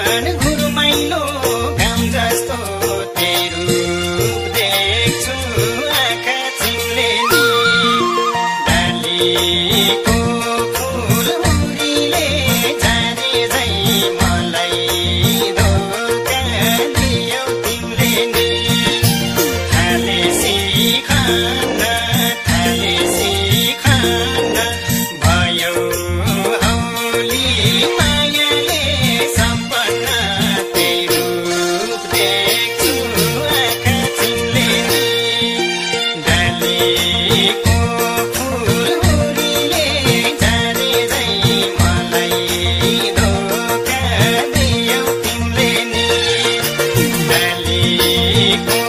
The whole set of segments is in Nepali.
मन घुरमाइलो घाम जस्तो तेरो देख्छु आँखा चिम्ले नि डालीको फूल हुरीले झारे झै मलाई धोका दियौ तिमीले नि थालेसी खान भयो औली मायाले सम्पन्न तेरो रूप देख्छु आँखा चिम्ले नि डालीको फूल हुरीले झारे झै मलाई धोका दियौ तिमीले नि डालीको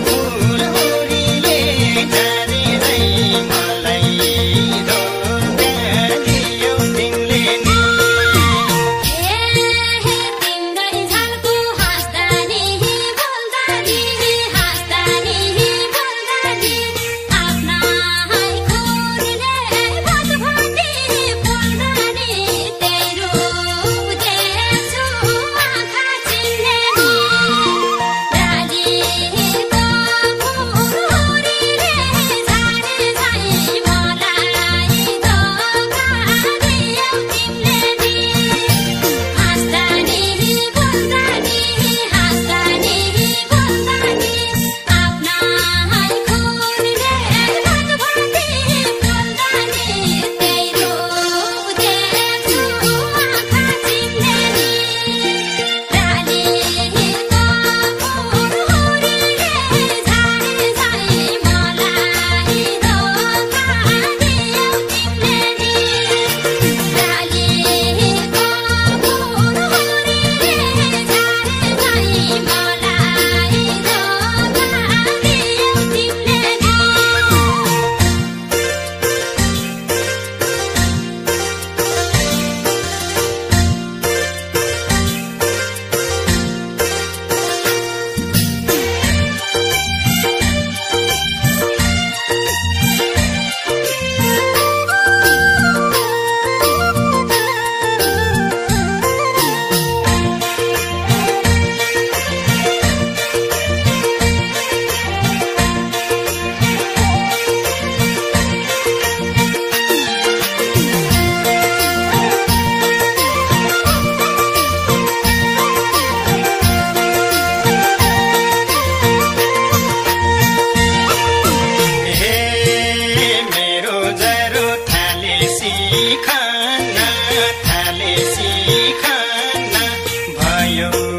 फूल हुरीले झारे झै मलाई धोका दियौ तिमीले नि तिम्रै झल्को हाँस्दा नि बोल्दा नि आफ्ना खोरले भटभटी बोल्दा नि तेरो देख्छु आँखा चिम्ले नि डालीको फूल हुरीले झारे झै मलाई धोका दियौ तिमीले नि हाँस्दा नि बोल्दा नि आफ्ना खोरले भटभटी बोल्दा नि तेरो देख्छु आँखा चिम्ले नि डालीको फूल हुरीले झारे झै मलाई धोका दियौ तिमीले नि डालीको फूल हुरीले झारे झै मलाई धोका दियौ तिमीले नि हे मेरो जरो थालेसी खान भयो